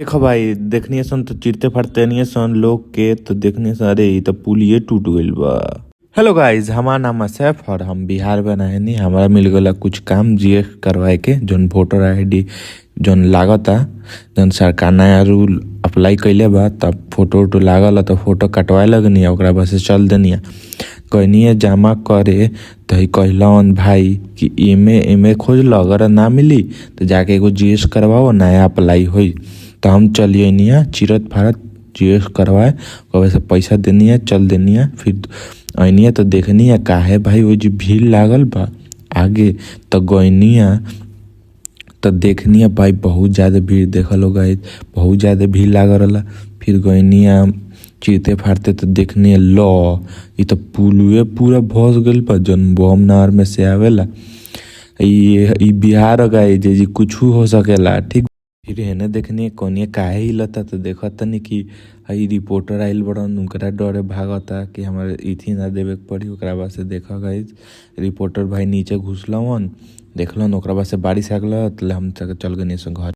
देखो भाई देखनी सन तो चिरते फाड़ते नहीं सन लोग के तो देखनी सन अरे ई तो पुल ये टूट गइल बा। हेलो गाइस, हमारा नाम है सैफ और हम बिहार में रहे नहीं। हमारा मिल गया कुछ काम जीएस करवाए के जोन वोटर आईडी जोन लागता जोन सरकार नया रूल अप्लाई कैले बा तब फोटो वोटो लागल तो फोटो कटवाए लगनी ओकरा बस से चल देनी कहनी जमा करे तो कहलन भाई कि इमे इमे खोज लो अगर ना मिली तो जाके एगो जीएस करवाओ नया अप्लाई होई। तो हम चलिए नहीं चिरत फारत जीएस करवाए कब से पैसा देनी है चल देनी है फिर अनिया तो देखनी है काहे भाई वो जो भीड़ लागल बा आगे तो गईनी है तो देखनी है भाई बहुत ज़्यादा भीड़ देखल हो गई बहुत ज़्यादा भीड़ लागल रहा। फिर गईनी है चीरते फाड़ते तो देखनी है लो ये तो पुलुए पूरा भस गइल बा जौन बम नहर में से आवेला। ये बिहार गए जे कुछ हो सकेला ठीक। फिर हेने देखनी कोनिए काहे हिलता तो देखा तनी कि हई रिपोर्टर आइल बड़न उनकरा डरे भागता कि हमारे इथी ना देवे के पड़ी ओकरा बाद से देखा गई रिपोर्टर भाई नीचे घुसलन देखलन ओकरा बाद से बारिश आ गल हम चल गए घर।